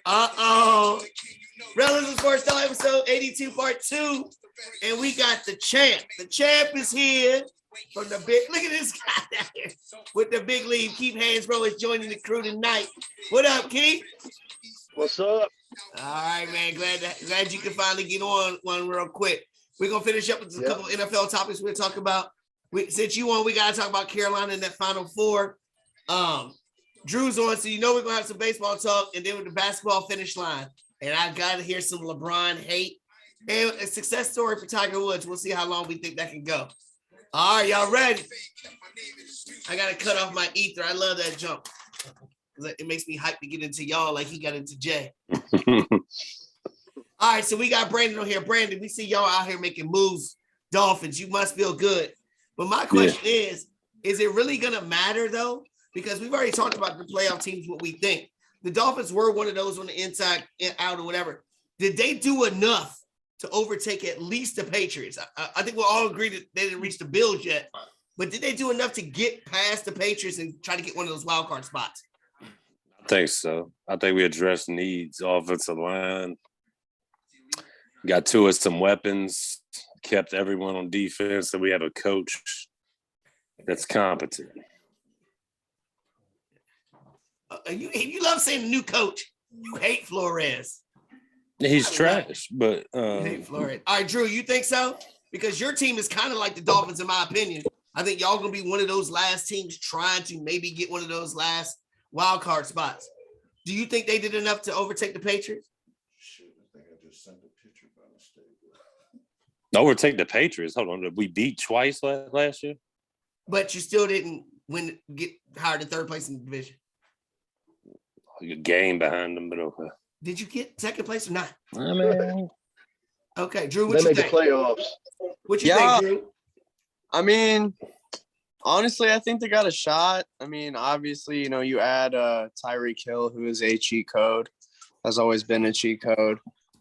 Uh-oh. Rellism Sports Talk, episode 82, part 2. And we got the champ. The champ is here from the big. Look at this guy down here with the big lead. Keith Hansbrough is joining the crew tonight. What up, Keith? What's up? All right, man. Glad you can finally get on one real quick. We're going to finish up with a couple of NFL topics we'll talk about. Since you won, we got to talk about Carolina in that Final Four. Drew's on, so you know we're going to have some baseball talk, and then with the basketball finish line. And I got to hear some LeBron hate and a success story for Tiger Woods. We'll see how long we think that can go. All right, y'all ready? I got to cut off my ether. I love that jump. It makes me hype to get into y'all like he got into Jay. All right, so we got Brandon on here. Brandon, we see y'all out here making moves. Dolphins, you must feel good. But my question is it really going to matter, though? Because we've already talked about the playoff teams, what we think. The Dolphins were one of those on the inside, out, or whatever. Did they do enough to overtake at least the Patriots? I think we'll all agree that they didn't reach the Bills yet. But did they do enough to get past the Patriots and try to get one of those wild card spots? I think so. I think we addressed needs, offensive line. Got to us some weapons, kept everyone on defense, and we have a coach that's competent. You love saying the new coach. You hate Flores. He's trash, but you hate Flores. All right, Drew, you think so? Because your team is kind of like the Dolphins, in my opinion. I think y'all gonna be one of those last teams trying to maybe get one of those last wild card spots. Do you think they did enough to overtake the Patriots? Shit, I think I just sent a picture by mistake. Overtake the Patriots. Hold on, we beat twice last year, but you still didn't get higher than third place in the division. A game behind them, but okay. Did you get second place or not? I mean, okay, Drew, what you think? They make the playoffs. What you think, Drew? I mean, honestly, I think they got a shot. I mean, obviously, you add Tyreek Hill, who is a cheat code, has always been a cheat code.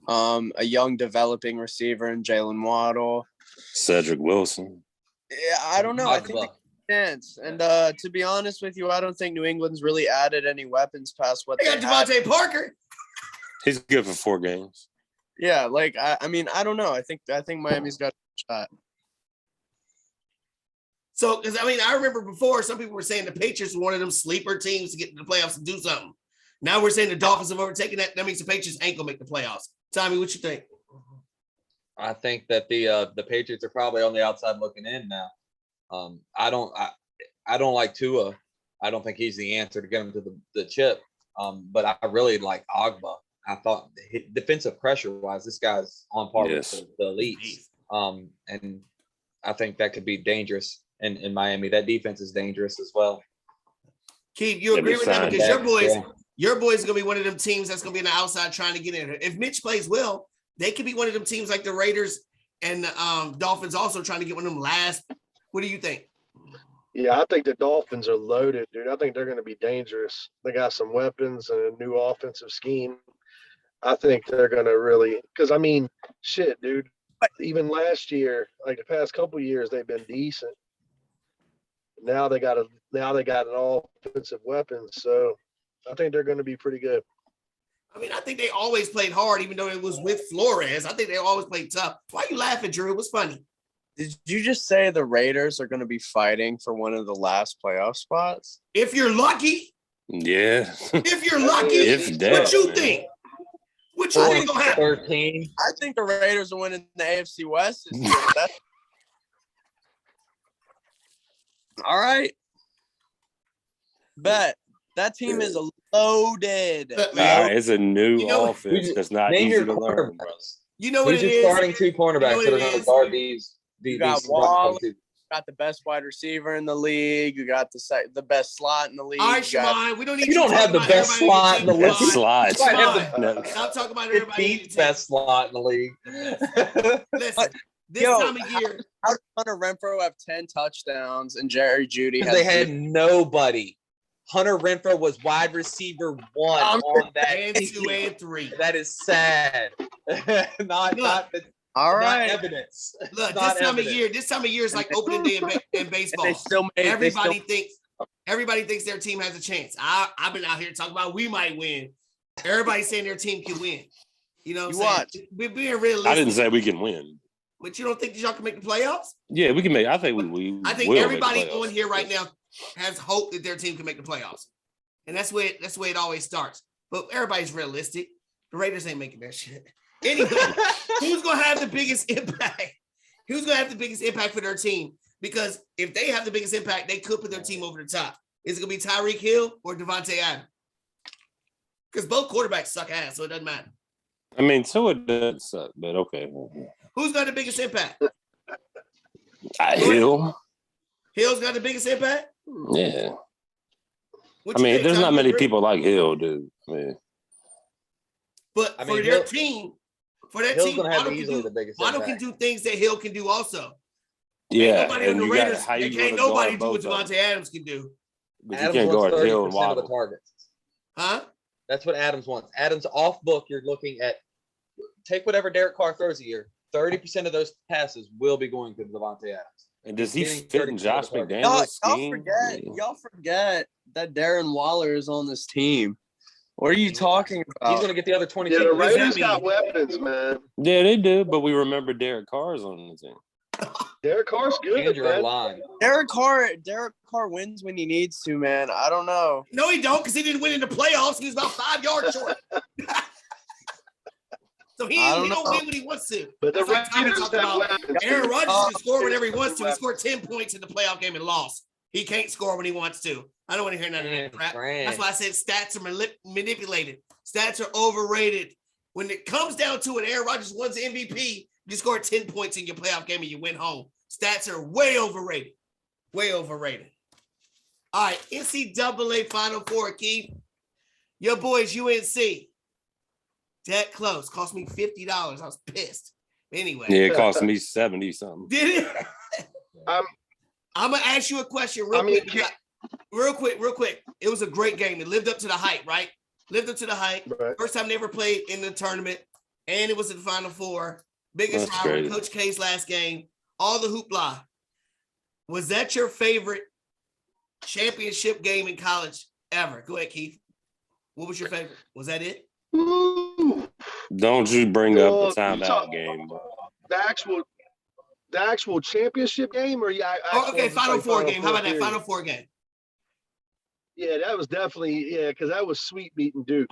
A young developing receiver in Jalen Waddle. Cedric Wilson. Yeah, I don't know. I think they chance. And to be honest with you, I don't think New England's really added any weapons past what they got. Devontae Parker. He's good for 4 games. Yeah, I mean, I don't know. I think Miami's got a shot. So, because I remember before some people were saying the Patriots were one of them sleeper teams to get to the playoffs and do something. Now we're saying the Dolphins have overtaken that. That means the Patriots ain't gonna make the playoffs. Tommy, what you think? I think that the Patriots are probably on the outside looking in now. I don't like Tua. I don't think he's the answer to get him to the chip. But I really like Agba. I thought defensive pressure wise, this guy's on par with the elites. And I think that could be dangerous in Miami. That defense is dangerous as well. Keith, you agree with that? Because your boys are gonna be one of them teams that's gonna be on the outside trying to get in. If Mitch plays well, they could be one of them teams like the Raiders and the Dolphins also trying to get one of them last. What do you think? Yeah, I think the Dolphins are loaded, dude. I think they're going to be dangerous. They got some weapons and a new offensive scheme. I think they're going to really – because, I mean, shit, dude. Even last year, like the past couple of years, they've been decent. Now they got an offensive weapon, so I think they're going to be pretty good. I mean, I think they always played hard, even though it was with Flores. I think they always played tough. Why are you laughing, Drew? It was funny. Did you just say the Raiders are going to be fighting for one of the last playoff spots? If you're lucky. Yeah. If you're lucky. What you think? What you think gonna happen? 13. I think the Raiders are winning the AFC West this year. All right. Bet. That team is loaded. It's a new offense that's not easy to learn, bro. You know what it is? Who's starting 2 cornerbacks that are going to guard these? You got Wall, got the best wide receiver in the league. You got the best slot in the league. All right, Shimon, we don't need you don't have the best slot in the league. Slot. I'm talking about everybody. The best slot in the league. Listen, this time of year. How did Hunter Renfrow have 10 touchdowns and Jerry Jeudy they had nobody. Hunter Renfrow was wide receiver 1 on that and 2 and 3. That is sad. not all right. Evidence. Look, this time of year is like opening day in baseball. Everybody thinks their team has a chance. I've been out here talking about we might win. Everybody's saying their team can win. You know You what I'm watch. saying? We're being realistic. I didn't say we can win. But you don't think that y'all can make the playoffs? Yeah, we can make. I think we I think will everybody make the playoffs. on here right now has hope that their team can make the playoffs. And that's where it always starts. But everybody's realistic. The Raiders ain't making that shit. Anyway, who's gonna have the biggest impact? Who's gonna have the biggest impact for their team? Because if they have the biggest impact, they could put their team over the top. Is it gonna be Tyreek Hill or Devontae Adams? Because both quarterbacks suck ass, so it doesn't matter. I mean, Tua does suck, but okay. Who's got the biggest impact? Hill. Hill's got the biggest impact? Yeah. What I you mean, think, there's Tom? not You many agree? people like Hill, dude. I mean, But I for mean, their Hill- team, for that Hill's team, gonna have Waddle can easily do the biggest Waddle can impact. do things that Hill can do also. yeah. Ain't nobody on And the you got Raiders, how you can't gonna nobody guard do what both of them? Devontae Adams can do. But you Adams can't wants guard Hill 30% and of the Waddle. targets. Huh? That's what Adams wants. Adams off book, you're looking at take whatever Derek Carr throws a year. 30% of those passes will be going to Devontae Adams. And does he Getting fit in 30% Josh of the target. McDaniels' Y'all scheme? forget that Darren Waller is on this team. What are you talking He's about? going to get the other 22. Yeah, the What does that Raiders got mean? weapons, man. Yeah, they do, but we remember Derek Carr's on the team. Derek Carr's good, And your man. line. Derek Carr wins when he needs to, man. I don't know. No, he don't, because he didn't win in the playoffs. He was about 5 yards short. So he I don't don't know. win when he wants to. But the That's like Tommy Raiders talking have about weapons. Aaron Rodgers Oh, can score whenever he wants to. He weapons. scored 10 points in the playoff game and lost. He can't score when he wants to. I don't want to hear none of that crap. That's why I said stats are manipulated. Stats are overrated. When it comes down to it, Aaron Rodgers wins the MVP. You scored 10 points in your playoff game and you went home. Stats are way overrated. Way overrated. All right, NCAA Final Four, Keith. Your boys, UNC. That close. Cost me $50. I was pissed. Anyway. Yeah, it cost me 70 something. Did it? I'm going to ask you a question real quick. Real quick. It was a great game. It lived up to the hype, right? Lived up to the hype. Right. First time they ever played in the tournament. And it was in the Final Four. Biggest That's rivalry. crazy. Coach K's last game. All the hoopla. Was that your favorite championship game in college ever? Go ahead, Keith. What was your favorite? Was that it? Ooh, Don't you bring up Well, the you timeout talk- game. the actual championship game, or yeah? Oh, okay, Final Four game. How about that? Final Four game. Yeah, that was definitely because that was sweet beating Duke.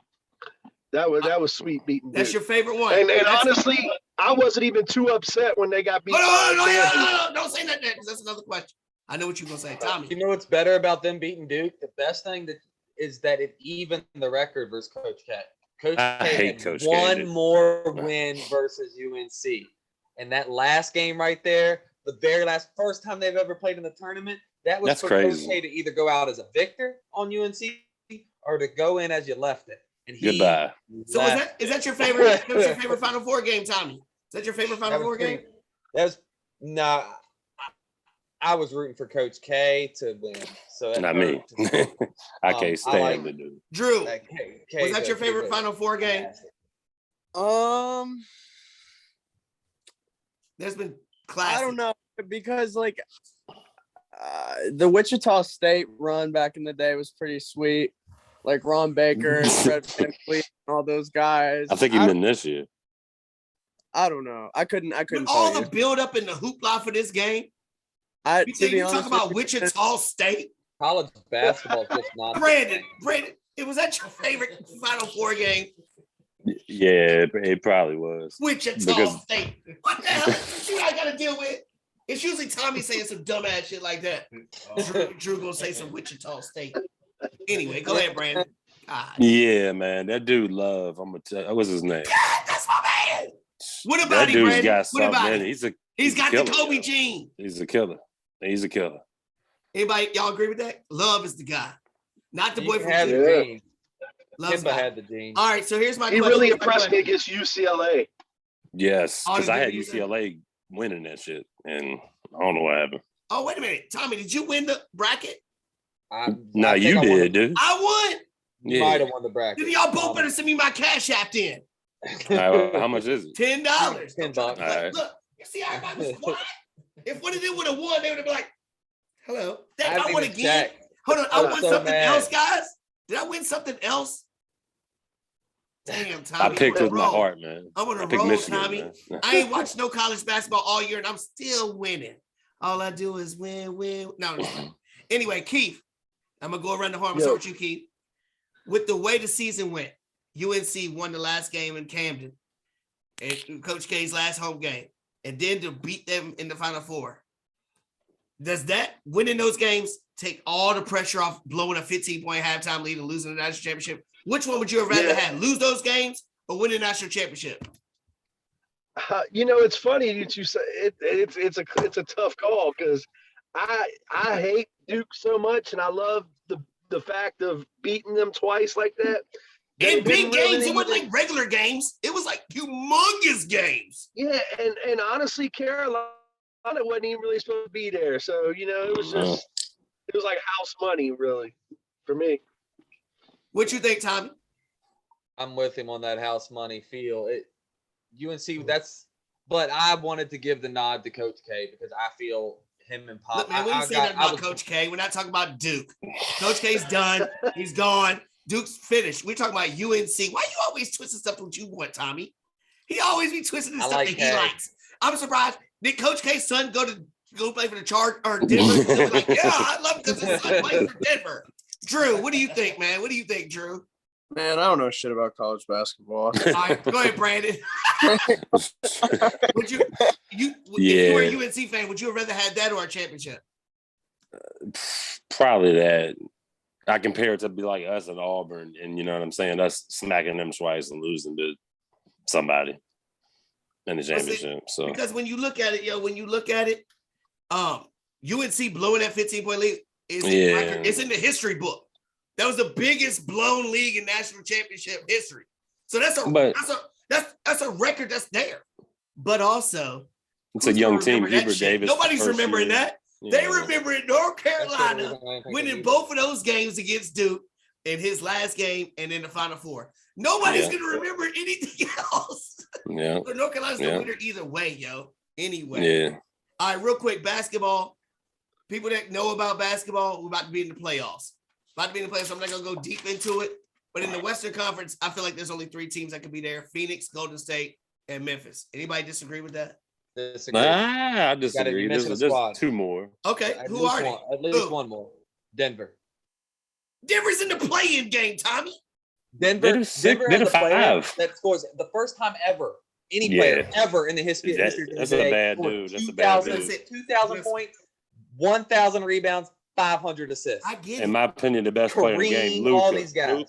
That was sweet beating Duke. That's your favorite one. And That's- honestly, I wasn't even too upset when they got beat. Hold on, by Kansas. no. Don't say that because that's another question. I know what you're gonna say, Tommy. You know what's better about them beating Duke? The best thing is that it evened the record versus Coach K. Coach I K hate had Coach K, one dude. more win versus UNC. And that last game right there, the very first time they've ever played in the tournament, that was That's for crazy. Coach K to either go out as a victor on UNC or to go in as you left it. And he Goodbye. So left is that your favorite? That was your favorite Final Four game, Tommy? Is that your favorite Final That Four was game? pretty- That was no. I was rooting for Coach K to win. So that Not me. hurt. I I can't stand like- the dude. Drew, That K was that your does favorite good. Final Four game? There's been classic. I don't know because like the Wichita State run back in the day was pretty sweet. Like Ron Baker and Fred VanVleet and all those guys. I think he meant this year. I don't know. I couldn't With all tell the you. build up in the hoopla for this game. To You be talk honest about with you, Wichita State. College basketball is just not. Brandon, was that your favorite Final Four game? Yeah, it probably was. Wichita Because- State. What the hell? See what I got to deal with? It's usually Tommy saying some dumbass shit like that. Drew gonna say some Wichita State. Anyway, go ahead, Brandon. God, Yeah, man. That dude love. I'm gonna tell you. What's his name? that's my man. What about That him, dude's Brandon? got What something about in him? it. He's got the killer. Kobe gene. He's a killer. He's a killer. Anybody, y'all agree with that? Love is the guy, not the boy from had the Cleveland. gene. Love's the Kimba guy. had the gene. All right, so here's my He question. really Here's my impressed me question. against UCLA. Yes, Oh, because you I did had use that? UCLA winning that shit, and I don't know what happened. Oh, wait a minute, Tommy, did you win the bracket? Nah, I think you I won did, the- dude. I won. You Yeah. might have won the bracket. Then y'all both better send me my cash app then. All right, how much is it? $10. $10. Like, All right. look, you see how everybody was quiet? If one of them would have won, they would have been like, hello. I I haven't won even again. checked. Hold on, I I'm won so something mad. else, guys. Did I win something else? Damn, Tommy. I picked I'm with on a my roll. heart, man. I'm on I a picked roll, Michigan, Tommy. man. I ain't watched no college basketball all year, and I'm still winning. All I do is win, win. No, I'm just playing. Anyway, Keith, I'm gonna go around the horn. I'm gonna start with you, Keith. With the way the season went, UNC won the last game in Camden, and Coach K's last home game, and then to beat them in the Final Four. Does that winning those games take all the pressure off blowing a 15-point halftime lead and losing the national championship? Which one would you have rather had? Lose those games or win the national championship? It's funny that you say it's a tough call because I hate Duke so much, and I love the fact of beating them twice like that. In big games, it wasn't like regular games. It was like humongous games. Yeah, and honestly, Carolina wasn't even really supposed to be there. So, it was like house money, really, for me. What you think, Tommy? I'm with him on that house money feel. UNC, but I wanted to give the nod to Coach K because I feel him and Pop. Look, man, we ain't saying that about Coach K. We're not talking about Duke. Coach K's done. He's gone. Duke's finished. We're talking about UNC. Why you always twisting stuff what you want, Tommy? He always be twisting the stuff that he likes. I'm surprised. Did Coach K's son go play for the Chargers or Denver? They were like, yeah, I love because his son plays for Denver. Drew, what do you think, man? What do you think, Drew? Man, I don't know shit about college basketball. All right, go ahead, Brandon. Would if you were a UNC fan, would you have rather had that or a championship? Probably that. I compare it to be like us at Auburn, and you know what I'm saying? Us smacking them twice and losing to somebody in the championship. So because when you look at it, UNC blowing that 15-point lead it's in the history book. That was the biggest blown league in national championship history. So that's a record that's there. But also, it's a young team. Hubert Davis. Nobody's remembering that. Yeah. They remember it. North Carolina winning both of those games against Duke in his last game and in the Final Four. Nobody's going to remember anything else. Yeah. But North Carolina's the winner either way, yo. Anyway. Yeah. All right, real quick, basketball. People that know about basketball, we're about to be in the playoffs. I'm not going to go deep into it. But in the Western Conference, I feel like there's only 3 teams that could be there: Phoenix, Golden State, and Memphis. Anybody disagree with that? I disagree. There's 2 more. Okay, who are they? At least one more. Denver. Denver's in the play-in game, Tommy. Denver has a player that scores the first time ever. Any player ever in the history of the That's a bad dude. That's a bad dude. 2,000 points, 1,000 rebounds, 500 assists. I get it. In my opinion, the best player in the game, Luka. All these guys.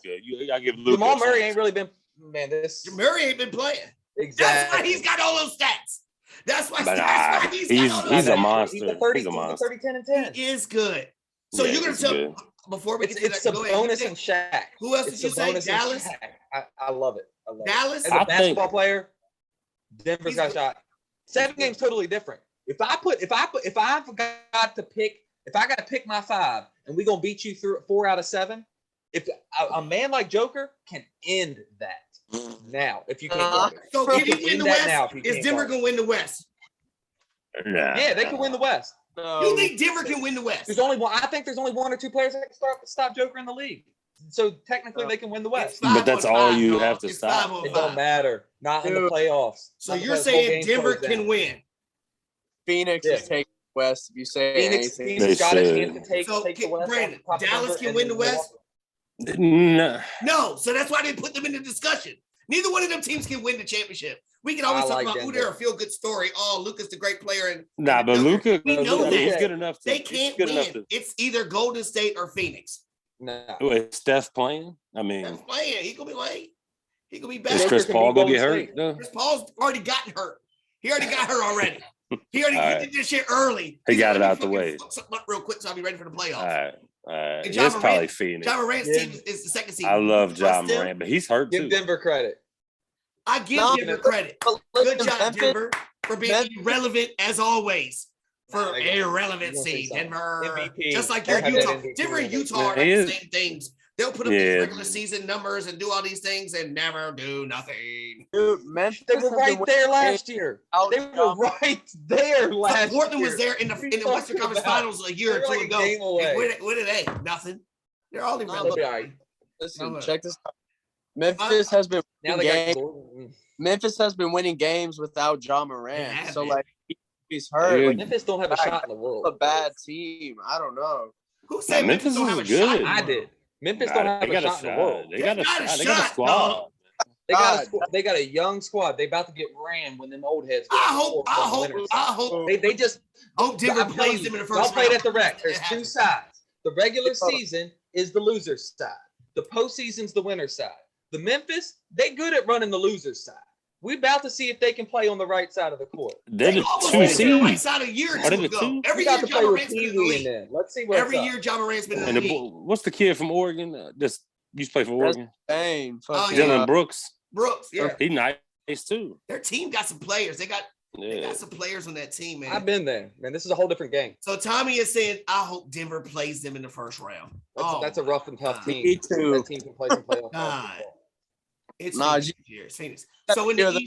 I give Luka. Jamal Murray ain't really been. Man, Murray ain't been playing. Exactly. That's why he's got all those stats. That's why he's a monster. He's a 30, 30, 10, and 10. He is good. So you're going to tell before we get to that, go ahead. Sabonis and Shaq. Who else did you say? Dallas? I love it. Dallas? As a basketball player, Denver's got a shot. 7 games totally different. If I got to pick my 5 and we're going to beat you through 4 out of 7, if a man like Joker can end that now, if you can't so can he win the West? Is Denver going to win the West? Nah. Yeah, they can win the West. No. You think Denver can win the West? There's only one. I think there's only 1 or 2 players that can stop Joker in the league. So technically, they can win the West. But that's all you have to stop. It don't matter. Not in the playoffs. So you're saying Denver can win? Phoenix is taking the West. If you say Phoenix got a chance to take the West. Brandon, Dallas can win the West? No. So that's why they put them in the discussion. Neither one of them teams can win the championship. We can always talk about they're a feel-good story. Oh, Luka's the great player. But Luka, we know that. He's good enough. They can't win. It's either Golden State or Phoenix. No. Is Steph playing? I mean, Steph's playing. He could be late. He could be back. Is Chris Paul gonna get hurt? No. Chris Paul's already gotten hurt. He already got hurt already. He did this shit early. He got it out the way. Something up real quick, so I'll be ready for the playoffs. All right. It's probably Phoenix. Ja Morant's team is the second seed. I love Ja Morant, but he's hurt too. Give Denver credit. I give Denver credit. Good job, Denver, for being irrelevant as always. For irrelevancy, Denver. MVP. Just like your Utah. Denver and Utah are the same things. They'll put up these regular season numbers and do all these things and never do nothing. Dude, Memphis, they were right there last year. They were right there last year. Portland was there in the Western Conference Finals a year or 2 ago. What are they? Nothing. They're all irrelevant. Listen, check this out. Memphis has been Now winning they games. got Memphis has been winning games without John They Morant. have So been. like he's hurt. Yeah. Like Memphis don't have a shot in the world. a bad team. I don't know. Who said Memphis Memphis don't have a is shot? good. in the I world? did. Memphis Nah, don't have they a got shot in the world. They got a got a shot. They got a shot, squad. dog. They got a young squad. They about to get ran when them old heads. go I to hope, war I for the hope, winners. I hope, They just hope Denver I'm telling plays you, them in the y'all first played round. at the rec. It There's two happens. sides. The regular season is the loser's side. The postseason's the winner's side. The Memphis, they good at running the loser's side. We about to see if they can play on the right side of the court. They're They the almost two went to the right seeds. side a year or Are they two the ago. two? Every We year got to John play with Morant's been in Pee the Wee in league. there. Let's see what's Every up. year John Morant's been in And the the, league. what's the kid from Oregon? Just used to play for Oregon. Dang. Oh, Fucking, yeah. Dylan Brooks. Brooks, yeah. He nice too. Their team got some players. They Yeah. got some players on that team, man. I've been there, man. This is a whole different game. So Tommy is saying, I hope Denver plays them in the first round. That's a rough and tough God. team. Me too. That team can play some playoff God. basketball. It's Nah, Phoenix this year. It's Phoenix. So in the Yeah,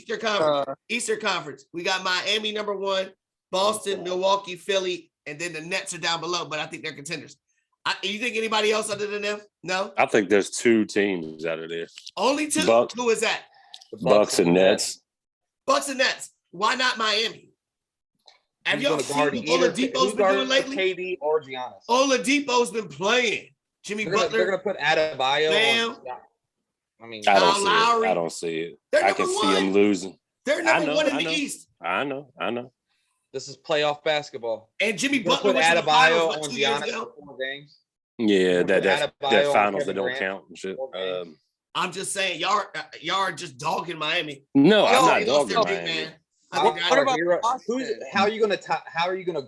Eastern Conference, we got Miami number 1, Boston, Milwaukee, Philly, and then the Nets are down below, but I think they're contenders. You think anybody else other than them? No? I think there's 2 teams out of there. Only 2? Bucks. Who is that? The Bucks and Nets. Bucks and Nets. Why not Miami? Have Who's y'all gonna seen guard what either- Oladipo's who's been doing guarding lately? KD or Giannis. Oladipo's been playing. Jimmy They're Butler. gonna put Adebayo Bam. on. I mean, I don't Kyle see Lowry. it. I don't see it. They're I can number see 1. them losing. They're I number know, 1 in I the know. East. I know. this is playoff basketball. And Jimmy You're gonna Butler put went to the finals, Adebayo what, on 2 years Giannis ago? for 4 games. Yeah, You're gonna that put Adebayo on finals that Kevin don't Durant count and shit. for 4 games. I'm just saying, y'all are just dogging Miami. No, Y'all I'm not they lost dogging their big Miami. man. I think What about Boston? How are you gonna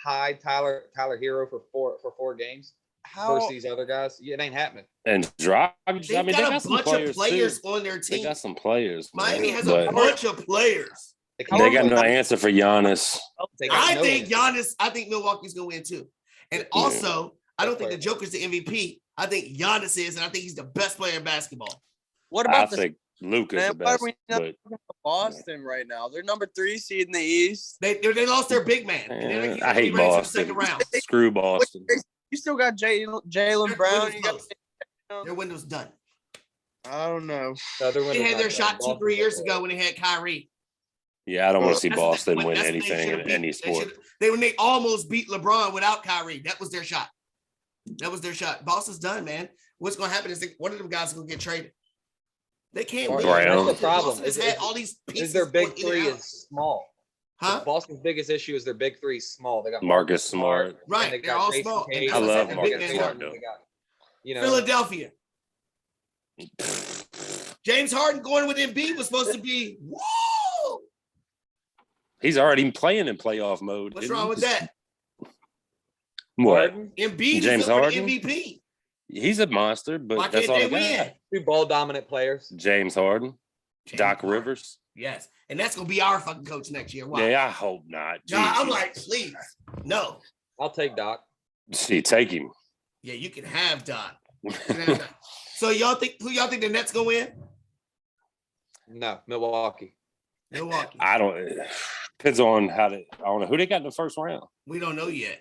hide Tyler Hero for 4 games versus these other guys? Yeah, it ain't happening. And Dragic, they've I mean, they got got a some bunch of players too. on their They team. got some players. Miami man, has but a bunch of players. they got no answer for Giannis. I think Milwaukee's gonna win too. And also, I don't think the Joker's the MVP. I think Giannis is, and I think he's the best player in basketball. What I about think Luka's man, the why are best. we not But talking about Boston right now? They're number 3 seed in the East. They lost their big man. And they're I hate ready for the Boston. second round. Screw Boston. You still got Jalen Their Brown. window's You got, closed. Their window's done. I don't know. They had their shot 2-3 years ago when they had Kyrie. Yeah, I don't want to see That's Boston what- win that's what they anything should've in beat. any sport. When they almost beat LeBron without Kyrie. That was their shot. Boston's done, man. What's going to happen is one of them guys is going to get traded. They can't win. Brown. That's the problem. Boston has had all these pieces. Is their big going in and 3 out. is small. Huh? Boston's biggest issue is their big 3 is small. They got Marcus Smart. Right, and they they're got all Jason small. Tatum, And I love and Marcus they got Smart, Tatum, though. they got, you know, Philadelphia. James Harden going with Embiid was supposed to be, whoa! He's already playing in playoff mode. What's isn't wrong he? with that? What? Harden, Embiid James is up for Harden? the MVP. He's a monster, but Why that's can't all they I got. win? 2 ball dominant players. James Harden, James Doc Harden. Rivers. Yes. And that's going to be our fucking coach next year. Why? Yeah, I hope not. Nah, I'm Jeez. like, please. No. I'll take Doc. See, take him. Yeah, you can have Doc. You can have Doc. So who y'all think the Nets going to win? No, Milwaukee. Milwaukee. I don't. Depends on I don't know who they got in the first round. We don't know yet.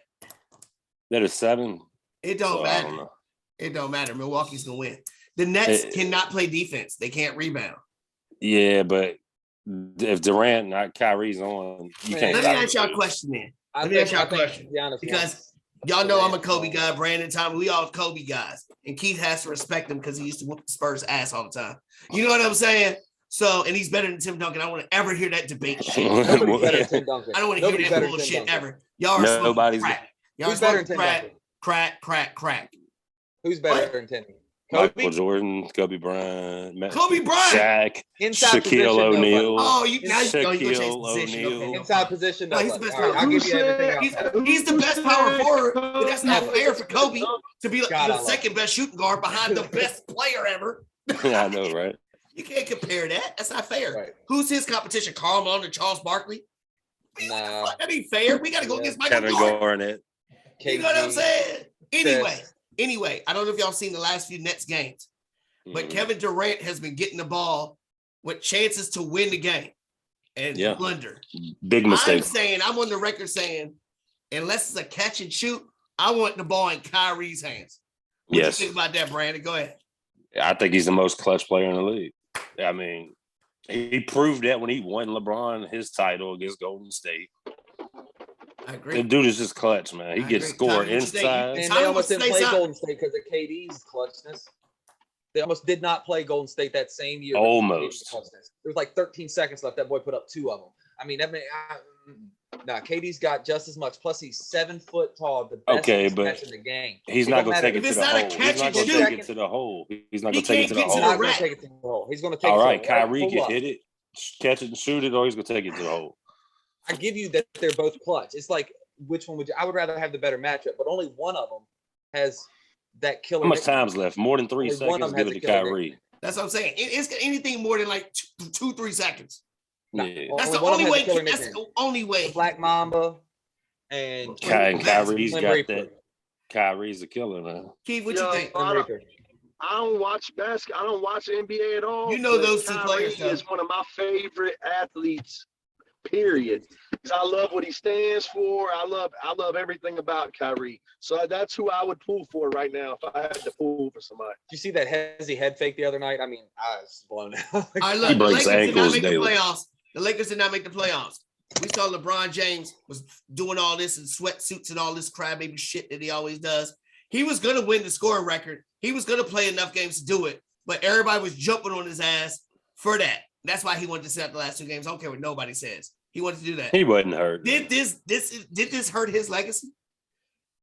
That is 7. It don't So, I matter. don't know. It don't matter. Milwaukee's going to win. The Nets cannot play defense. They can't rebound. Yeah, but if Durant, not Kyrie's on, you can't. Let me ask y'all a question then. Let me ask y'all a question. Because y'all know I'm a Kobe guy. Brandon, Tommy, we all Kobe guys. And Keith has to respect him because he used to whoop the Spurs ass all the time. You know what I'm saying? So, and he's better than Tim Duncan. I don't want to ever hear that debate shit. Nobody's better than Tim Duncan. I don't want to Nobody's hear better that than Tim bullshit Duncan. ever. Y'all are smoking Nobody's- crack. Y'all are Who's better smoking than Tim crack, Duncan? crack. Who's better What? than Tim? Michael Kobe? Jordan, Kobe Bryant, Kobe Bryant. Shaq, Inside position, Shaquille nobody. O'Neal. Oh, now you go change Shaquille position. O'Neal. Okay. Inside position, No, he's nobody. the best All right, power I'll give you everything else. He's the best power forward, but that's not fair for Kobe to be like God, I the love second best shooting guard behind the best player ever. I know, right? You can't compare that. That's not fair. Right. Who's his competition? Karl Malone and Charles Barkley? Nah. That ain't fair. We got to go Yeah. against Michael Kevin Jordan. Garnett. You know what I'm KG. saying? Chris. Anyway, I don't know if y'all seen the last few Nets games, but Mhm. Kevin Durant has been getting the ball with chances to win the game and Yeah. blunder. Big mistake. I'm on the record saying, unless it's a catch and shoot, I want the ball in Kyrie's hands. What Yes. you think about that, Brandon? Go ahead. I think he's the most clutch player in the league. I mean, he proved that when he won LeBron his title against Golden State. I agree. The dude is just clutch, man. He I gets agree. score Tommy, what you think? inside. And Tommy they almost wants to didn't say play something. Golden State because of KD's clutchness. They almost did not play Golden State that same year. Almost. There was like 13 seconds left. That boy put up 2 of them. I mean, KD's got just as much. Plus, he's 7 foot tall. The best catch in the game. He's It not don't going to take matter. it If to it's the not a hole. catch He's not and going to shoot- take it to the hole. He's not He going to take it can't to get the to He's the hole. not going rack. to take it to the hole. He's going to take All it right, to the hole. Kyrie Pull can up. hit it, catch it, and shoot it, or he's going to take it to the hole. I give you that they're both clutch. It's like, which one would you? I would rather have the better matchup, but only one of them has that killer. How much nickname. time's left? More than 3 Only one of seconds? them Give has it a to killer Kyrie. That's what I'm saying. It's anything more than like 2-3 seconds. No. Yeah. That's Only the one of only them has way. a killer That's nickname. the only way. The Black Mamba and Kyrie's Slim got Reaper. that. Kyrie's a killer, man. Keith, what Yo, you think? I Slim don't, Reaper. I don't watch basketball. I don't watch the NBA at all. You know but those two Kyrie players, though. is one of my favorite athletes. Period. 'Cause I love what he stands for. I love everything about Kyrie. So that's who I would pull for right now if I had to pull for somebody. Did you see that hezzy head fake the other night? I mean, I was blown out. All right, He look, the breaks Lakers did not ankles make the daily. playoffs. The Lakers did not make the playoffs. We saw LeBron James was doing all this in sweatsuits and all this crybaby shit that he always does. He was going to win the scoring record. He was going to play enough games to do it, but everybody was jumping on his ass for that. That's why he wanted to sit out the last 2 games. I don't care what nobody says. He wanted to do that. He wasn't hurt. Did this hurt his legacy?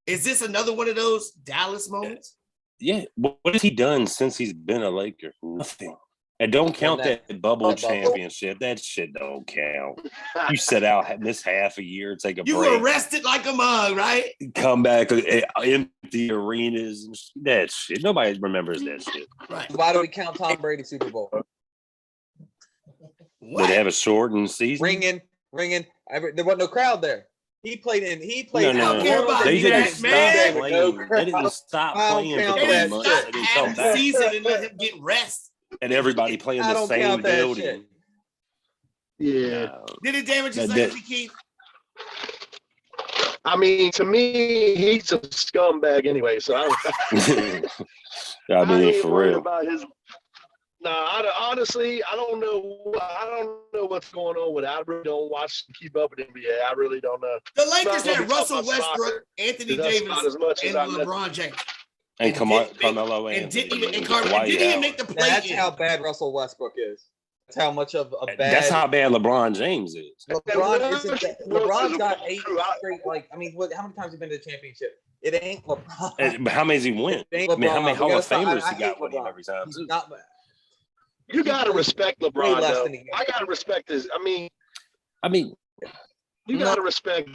Is this another one of those Dallas moments? Yeah. What has he done since he's been a Laker? Nothing. And don't count that bubble championship. That shit don't count. You sit out, miss half a year, take a You break, were arrested like a mug, right? come back, empty arenas, and that shit. Nobody remembers that shit. Right. Why do we count Tom Brady Super Bowl? Did they have a shortened season? Ringing. There wasn't no crowd there. He played. No. don't care about They didn't that, stop man. playing. They didn't stop I don't playing for count They 3 didn't months. stop They didn't come half the back. season and let him get rest. And everybody playing I the don't same count that building. shit. Yeah. Did it damage his That- legacy, Keith? I mean, to me, he's a scumbag anyway. So I I mean, ain't for worried real. about his. Honestly, I don't know. I don't know what's going on with it. I really don't keep up with NBA. I really don't know. The Lakers Not had gonna Russell talk about Westbrook, soccer, Anthony 'cause that's Davis, not as much as and I know. LeBron James. And didn't- Carmelo And Anthony. didn't even and didn't Dwight even Howard. make the play. That's how bad Russell Westbrook is. That's how much of a bad. That's how bad LeBron James is. LeBron isn't. LeBron's got 8 True. straight. Like, I mean, how many times have you been to the championship? It ain't LeBron. But how many does he win? It ain't I mean, how many LeBron. Hall We of gotta stop- Famers I he got hate with him LeBron. every time? He's Too? not. You gotta respect Way LeBron, less though. than a year. I gotta respect his. I mean, I mean, you gotta respect.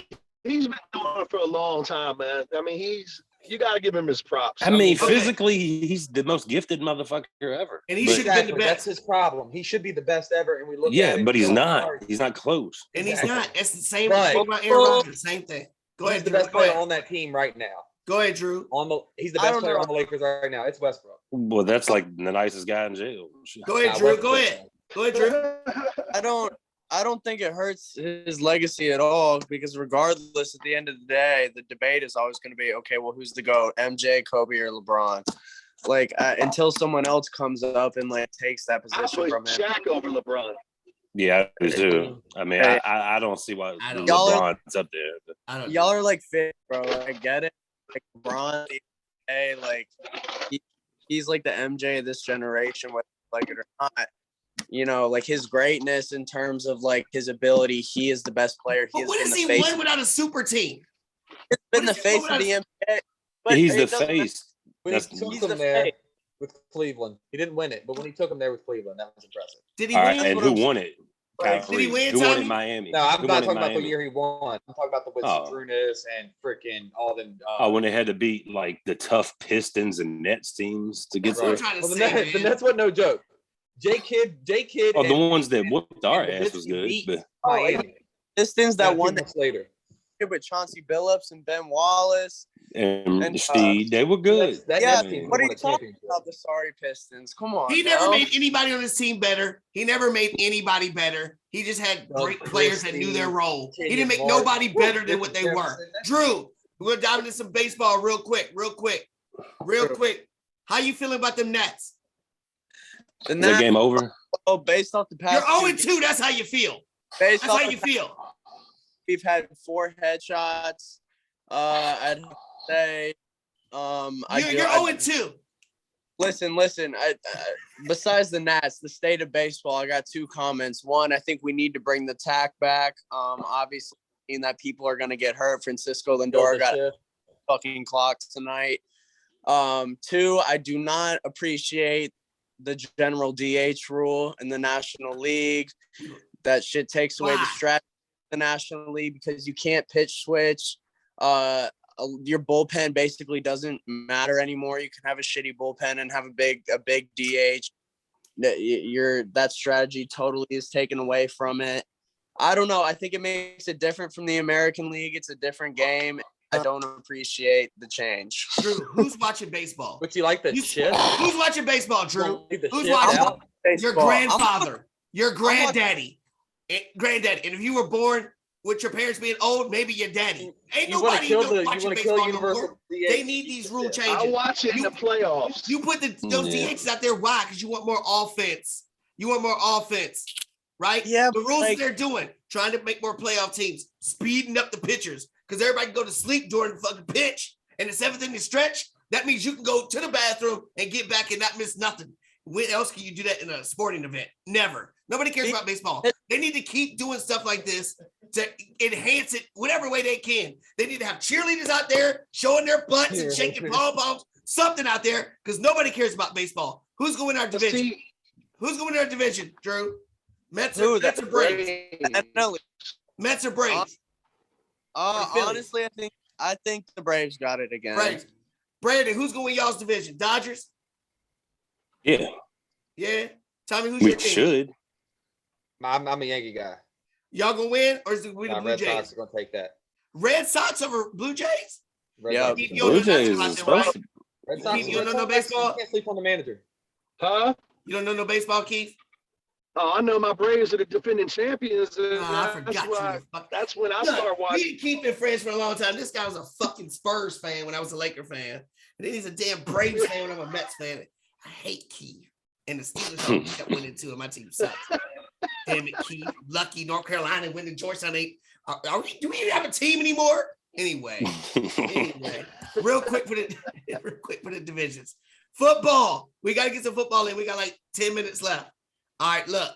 He's been doing it for a long time, man. I mean, you gotta give him his props. I mean, okay. physically, he's the most gifted motherfucker ever. And he But- should have been the Exactly. That's best. his problem. He should be the best ever, and we look. Yeah, at it but he's and go, not. "Sorry." He's not close. And he's Exactly. not. It's the same Right. thing about Aaron Rodgers. Same thing. Go He's ahead, the Drew. best Go player ahead. on that team right now. Go ahead, Drew. He's the I best don't player know. on the Lakers right now. It's Westbrook. Well, that's like the nicest guy in jail. Go ahead, Nah, Drew. Westbrook. Go ahead. Go ahead, Drew. I don't think it hurts his legacy at all because regardless, at the end of the day, the debate is always going to be, okay, well, who's the GOAT, MJ, Kobe, or LeBron? Like until someone else comes up and like takes that I position put from him. Shaq over LeBron. Yeah, I do too. I mean, Hey. I don't see why I don't- Y'all are- LeBron's up there. But I don't Y'all are like fit, bro. I get it. Like LeBron, hey, like he's like the MJ of this generation, whether you like it or not. You know, like his greatness in terms of like his ability, he is the best player. He But has when been has the he face. won without a super team? He's been the What is he face of the NBA. But he's it the doesn't- face. When he That's- took He's him the there face. with Cleveland, he didn't win it, but when he took him there with Cleveland, that was impressive. Did he All win? right, and what who I'm won it? Like, did he Kyrie. win, Who won Tommy? in Miami? No, I'm Who not won in talking about the Miami? year he won. I'm talking about the with Oh. Sarunas and freaking all them. Oh, when they had to beat like the tough Pistons and Nets teams to get That's what I'm there. trying to Well, say, the man. Nets wasn't no joke. J Kidd. Oh, the and- ones that whooped our and ass was Nowitzki good. beat But Miami. Pistons that Not won too much later. with Chauncey Billups and Ben Wallace. and And, Steve, they were good. That Yeah, Nets team what are won you a talking championship. about? The sorry Pistons. Come on. He never now. made anybody on his team better. He never made anybody better. He just had Doug great players that knew Christie, their role. He Kenyon didn't make Martin. nobody better than what they Richard were. Jefferson. Drew, we're gonna dive into some baseball real quick. How you feeling about them Nets? The Is that game over? based off the You're past 0-2. That's how you feel. based That's off how the you feel. we've had 4 headshots. I'd say You're 0-2. Listen. Besides the Nats, the state of baseball, I got 2 comments. One, I think we need to bring the tack back. Obviously, seeing that people are going to get hurt. Francisco Lindor got fucking clocks tonight. 2, I do not appreciate the general DH rule in the National League. That shit takes away the strategy of the National League because you can't pitch switch. Your bullpen basically doesn't matter anymore. You can have a shitty bullpen and have a big DH. That strategy totally is taken away from it. I don't know. I think it makes it different from the American League. It's a different game. I don't appreciate the change. Drew, who's watching baseball? But you like the shift? Who's watching baseball, Drew? Don't leave the Who's shift watching? out. Your grandfather, your granddaddy. Granddaddy. And if you were born with your parents being old, maybe your daddy. Ain't You want to nobody kill even the watching you want to kill baseball no universal more. DH. They need these rule I changes. watch it in the playoffs. You put those DHs out there. Why? Because you want more offense. You want more offense, right? Yeah, The rules like- they're doing, trying to make more playoff teams, speeding up the pitchers, because everybody can go to sleep during the fucking pitch, and the 7th inning stretch. That means you can go to the bathroom and get back and not miss nothing. When else can you do that in a sporting event? Never. Nobody cares about baseball. They need to keep doing stuff like this to enhance it whatever way they can. They need to have cheerleaders out there showing their butts and shaking pom-poms, something out there, because nobody cares about baseball. Who's going to our division? Who's going to our division, Drew? Mets or Braves? Mets or Braves? Honestly, I think the Braves got it again. Braves. Brandon, who's going to win y'all's division? Dodgers? Yeah, Yeah. Tommy, who's we your team? should. I'm a Yankee guy. Y'all gonna win, or is it we the Blue Red Jays? Sox are gonna take that. Red Sox over Blue Jays? Red Yeah. Sox. You don't know Blue Jays nothing is about them, right? supposed to. Red Sox. You don't know no Red Sox, baseball? You can't sleep on the manager. Huh? You don't know no baseball, Keith? Oh, I know my Braves are the defending champions. And I forgot you. that's when I Look, start watching. we Keith been friends for a long time. This guy was a fucking Spurs fan when I was a Laker fan. And then he's a damn Braves fan when I'm a Mets fan. I hate Keith. And the Steelers kept winning too, and my team sucks. Damn it, Keith. Lucky North Carolina winning Georgetown. Do we even have a team anymore? Anyway, real quick for the divisions. Football. We got to get some football in. We got like 10 minutes left. All right, look.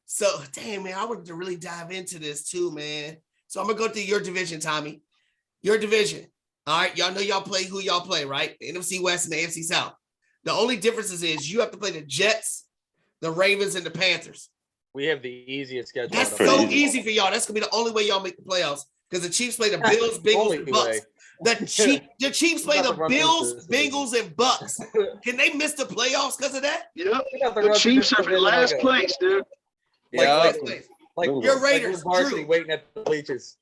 So, damn, man, I wanted to really dive into this too, man. So I'm going to go to your division, Tommy. Your division. All right, y'all know y'all play who y'all play, right? The NFC West and the AFC South. The only differences is you have to play the Jets, the Ravens, and the Panthers. We have the easiest schedule. That's pretty so easy. easy for y'all. That's going to be the only way y'all make the playoffs because the Chiefs play the Bills, Bengals, and Bucks. The Chiefs play the Bills, Bengals, and Bucks. Can they miss the playoffs because of that? Yep. The Chiefs are for last place, dude. Yeah. Like Your Raiders, varsity Drew. waiting at the bleachers.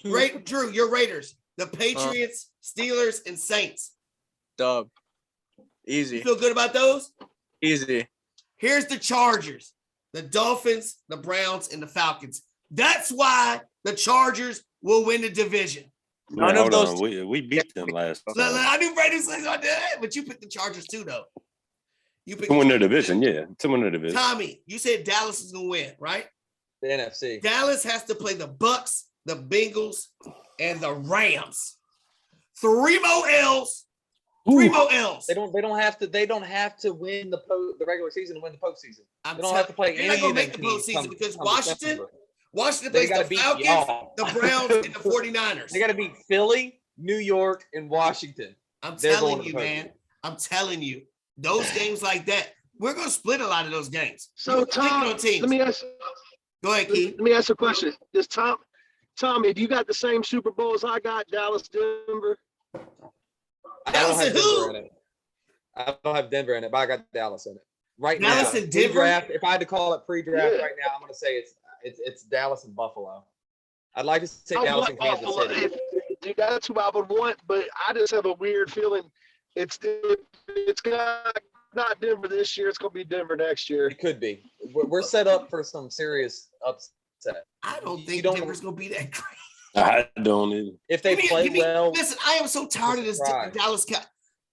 Drew, your Raiders, the Patriots, Steelers, and Saints. Dub. You Easy. feel good about those? Easy. Here's the Chargers, the Dolphins, the Browns, and the Falcons. That's why the Chargers will win the division. None of those- We beat them last Look, time. I knew Brady was like that, but you picked the Chargers too, though. You picked To win their the division, yeah. To win their division. Tommy, you said Dallas is gonna win, right? The NFC. Dallas has to play the Bucks, the Bengals, and the Rams. 3 more L's. 3 more L's. They don't have to win the regular season to win the postseason. I'm They don't have to play They're not any gonna of make them the teams postseason come- because come Washington December. plays They the gotta beat Falcons, y'all. the Browns, and the 49ers. They got to beat Philly, New York, and Washington. I'm They're telling going to you, the man. I'm telling you. Those games like that, we're gonna split a lot of those games. So Tom, on teams. let me ask a question. Does Tommy, do you got the same Super Bowls I got? Dallas, Denver. I Dallas don't have and who? Denver in it. I don't have Denver in it, but I got Dallas in it. Right Dallas now, and Denver? pre-draft. If I had to call it pre-draft Yeah. right now, I'm going to say it's Dallas and Buffalo. I'd like to say Dallas and Kansas City. Dude, that's who I would want, but I just have a weird feeling. It's not Denver this year. It's gonna be Denver next year. It could be. We're set up for some serious upset. I don't think don't- Denver's gonna be that great. I don't either. If they play well. Listen, I am so tired of this surprise. Dallas.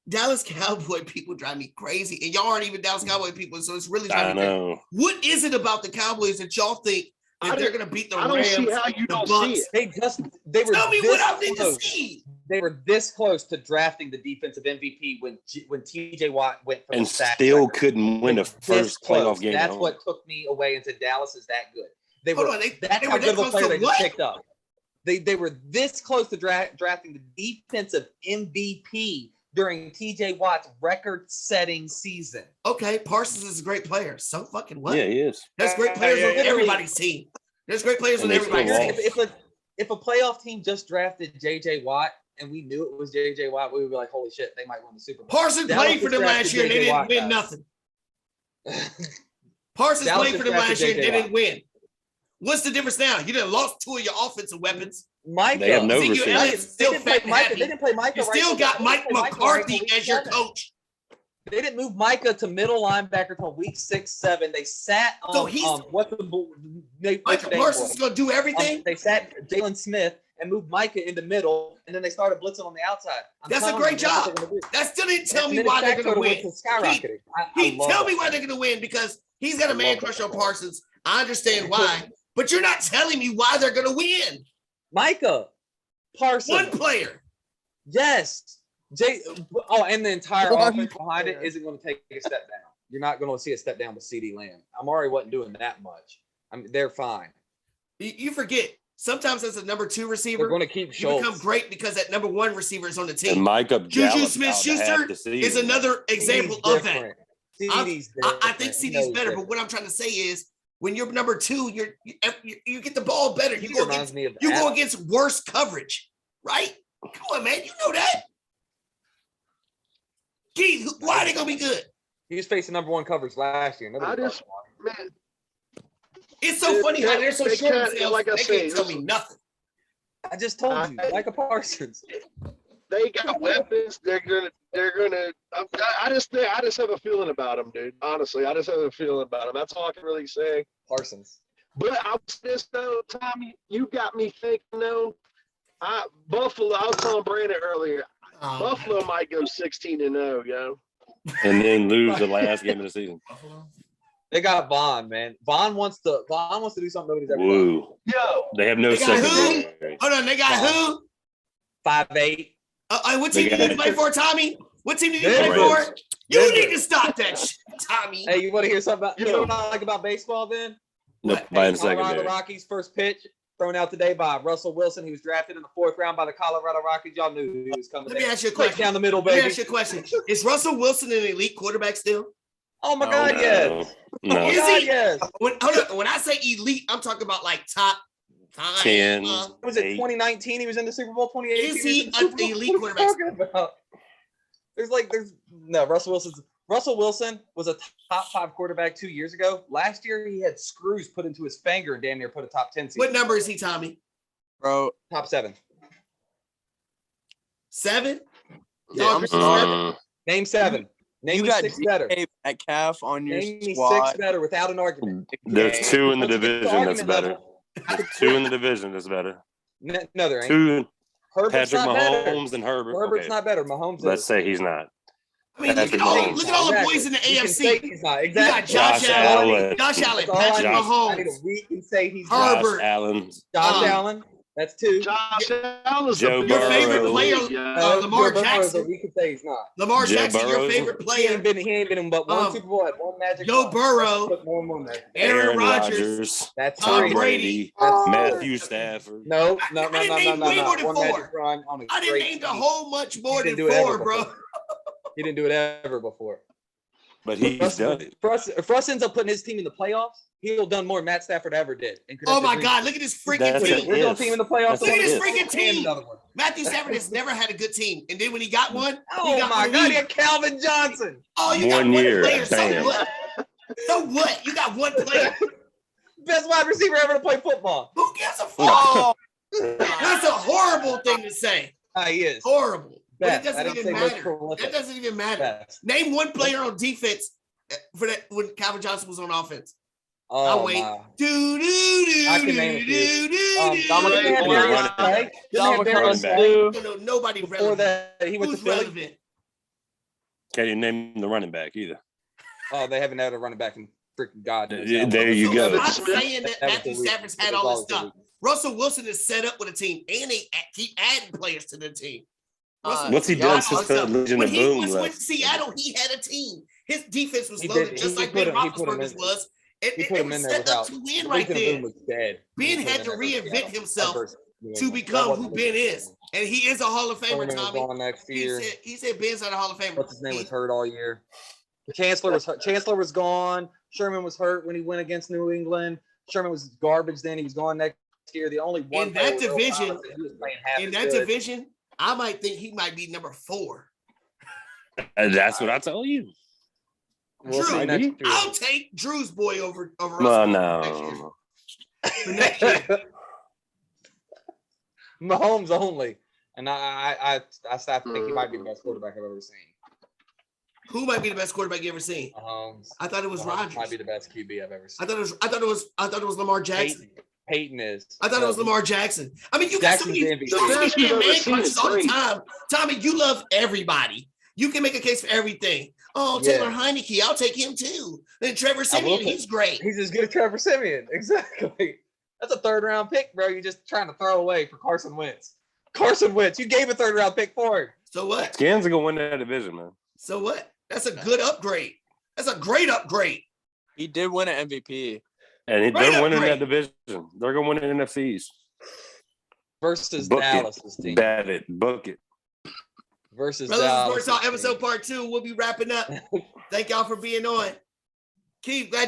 Dallas Cowboy people drive me crazy, and y'all aren't even Dallas Cowboy people, so it's really I driving me crazy. know. What is it about the Cowboys that y'all think that they're going to beat the I don't Rams? see how you the don't Bucks? see it. They were Tell me this what I need to close. see. They were this close to drafting the defensive MVP when TJ Watt went for And the sack still record. couldn't win the This first close. playoff game. That's what took me away into Dallas is that good. They Hold were on, that's they how were good of a that player close they to just what? picked up. They were this close to drafting the defensive MVP during TJ Watt's record-setting season. Okay, Parsons is a great player. So fucking what? Yeah, he is. There's great players Yeah, on everybody's team. There's great players And on they still everybody's team. lost. If a playoff team just drafted JJ Watt and we knew it was JJ Watt, we would be like, holy shit, they might win the Super Bowl. Parsons Dallas played for them drafted last year and they J.J. didn't Watt, win guys. nothing. Parsons Dallas played for them drafted last year and J.J. they didn't Watt. win. What's the difference now? You done lost two of your offensive weapons. Micah. They have no Ezekiel receivers. Elliott still they didn't play fat and Micah. happy. They didn't play Micah. You still right got till- Mike they didn't play Micah McCarthy right till as your week 7. coach. They didn't move Micah to middle linebacker till week 6, 7. They sat on So he's- what's the Michael Parsons is going to do everything. they sat Jalen Smith and moved Micah into middle, and then they started blitzing on the outside. I'm That's a telling great you, that's what job. they're gonna do. That still didn't tell And me then why the they're sack going to total win. went to skyrocketing. I Pete, love tell that. me why they're going to win because he's got a I man love crush that. on Parsons. I understand why, but you're not telling me why they're going to win. Micah Parsons. One player. Yes. And the entire One offense behind it player. isn't going to take a step down. You're not going to see a step down with CD Lamb. Amari wasn't doing that much. I mean, they're fine. You forget, sometimes as a number 2 They're receiver, going to keep you Schultz. become great because that number 1 receiver is on the And team. Micah Juju Gallup Smith-Schuster out half the season. is another example CD's of that. different. CD's I think different. CD's better, but what I'm trying to say is when you're number 2, you get the ball better. He You go reminds against, me of you go Adam. against worse coverage, right? Come on, man. You know that. Gee, why are they going to be good? He was facing number 1 coverage last year. Nobody I just- thought Man, It's so Dude, funny how they're so they short can't- themselves. like I They say, can't tell me listen. nothing. I just told you, Micah Parsons. they got weapons. They're gonna. I just have a feeling about them, dude. Honestly, I just have a feeling about them. That's all I can really say. Parsons. But I'll say this though, Tommy, you got me thinking though. Buffalo. I was telling Brandon earlier. Buffalo might go 16-0, yo. And then lose the last game of the season. They got Vaughn, man. Vaughn wants to do something nobody's ever done. Woo. Yo, They have no They got who? secondary. Hold on, they got who? 5'8". What team They did you got- play for, Tommy? What team did you Denver. play for? You Denver. need to stop that shit, Tommy. Hey, you want to hear something about? You Yo. know what I like about baseball? Then No, What? by the Colorado secondary. Rockies first pitch thrown out today by Russell Wilson. He was drafted in the 4th round by the Colorado Rockies. Y'all knew he was coming. Let me in. ask you a Straight question. down the middle, Let me baby. ask you a question. Is Russell Wilson an elite quarterback still? Oh my No. God, yes. No. Oh No. my Is God, he? yes. When I say elite, I'm talking about like top 10. Was it 8. 2019? He was in the Super Bowl. 2018. Is he was in the Super an Bowl? elite What are you quarterback? talking about? Russell Wilson was a top 5 quarterback 2 years ago. Last year, he had screws put into his finger and damn near put a top 10 seed. What number is he, Tommy? Bro, Top 7. 7? Yeah, Y'all I'm agree? sorry. Name 7. Name you me got 6 better. DK at calf on your Name me squad. 6 better without an argument. There's 2 in the Once you get to division that's argument better. level, There's 2 in the division that's better. No, there ain't. 2. Herbert's Patrick not better. Mahomes and Herbert. Herbert's Okay, not better. Mahomes let's is. say he's not. I mean, look Patrick at all Mahomes. look at all the boys in the You can say AFC. he's not. You got Exactly. Josh Allen, That's Patrick all I need. Mahomes, I need a week and say he's Herb- not. Herbert. Josh Allen. Josh Um, Allen. That's 2. Josh Allen's Joe the Your Burrow. favorite player, Yeah. Lamar Joe Burrow, Jackson. We can say he's not. Lamar Joe Jackson, your Burrow. favorite He player. ain't been in but one Um, Super Bowl, had one magic. Joe run. Burrow. Put more and more magic. Aaron Rodgers. That's Tom 3. Brady. That's Matthew Stafford. No. I didn't name way more than One 4. magic run on a I didn't great name the team. whole much more He than didn't do it 4, ever bro. before. He didn't do it ever before. But he's done it. If Russ ends up putting his team in the playoffs, he'll done more than Matt Stafford ever did. And could Oh have my the God, look at this freaking That's Put it. his team. original If. team in the playoffs. That's Look at it. this If. freaking And team. another one. Matthew Stafford has never had a good team. And then when he got one, he Oh got my one God, lead. he had Calvin Johnson. Oh, you got 1 one year. player. So Damn. what? So what? You got one player. Best wide receiver ever to play football. Who gives a fuck? Oh, That's a horrible thing to say. He is. Horrible. But it Best. I doesn't didn't even say most matter. prolific. That doesn't even matter. Best. Name one player on defense for that when Calvin Johnson was on offense. Oh, I'll wait. my. Do do do I can do name a few. do do. Dominic Right, had boy, Darius right. Slay. Didn't have Dominic Darius Running back. Slay. Lou. No, nobody Before relevant. that, he went Who's to Philly. relevant? Can't even name the running back either. Oh, they haven't had a running back in freaking God. knows how There long. you So go. I'm not saying that That was Matthew the reason. Stafford's had It was all this always the stuff. reason. Russell Wilson is set up with a team, and they keep adding players to the team. Russell What's he Wilson done got all since this the stuff. Legion When of he Boom was left? with Seattle, he had a team. His defense was He loaded, did- just he like put Ben him- he put him Roethlisberger's in- was. He put It him was in there set up without. to win the right Legion of Boom there. was dead. Ben He put him had in to there versus reinvent Seattle. himself Versus New to England. That become who wasn't Ben New is. England. And he is a Hall of Famer, Sherman was Tommy. gone next year. He said Ben's not a Hall of Famer. What's his name was hurt all year. Chancellor was gone. Sherman was hurt when he went against New England. Sherman was garbage then. He was gone next year. The only one In that player with real division- promise, and he was playing half In as that good. division, I might think he might be number 4. And that's what I told you. We'll Drew, see next year. I'll take Drew's boy over No, Russell next year. no. For next year. Mahomes only, and I think he might be the best quarterback I've ever seen. Who might be the best quarterback you ever seen? Mahomes. I thought it was Mahomes might Rodgers. be the best QB I've ever seen. I thought it was Lamar Jackson. Peyton is. I thought it was Lamar Jackson. I mean, you got so Jackson's many the MVP. man The best we've ever seen crunches is all the great. time. Tommy, you love everybody. You can make a case for everything. Oh, Taylor Yeah. Heineke, I'll take him too. Then Trevor Simeon, take- he's great. He's as good as Trevor Simeon. Exactly. That's a 3rd round pick, bro. You're just trying to throw away for Carson Wentz. Carson Wentz, you gave a 3rd round pick for him. So what? Skins are gonna win that division, man. So what? That's a good upgrade. That's a great upgrade. He did win an MVP. And Right they're winning upgrade. that division. They're gonna win the NFCs. Versus Book Dallas's it. team. Bet it. Book it. Versus Rellism Dallas. Sports Talk episode part 2. We'll be wrapping up. Thank y'all for being on. Keith, glad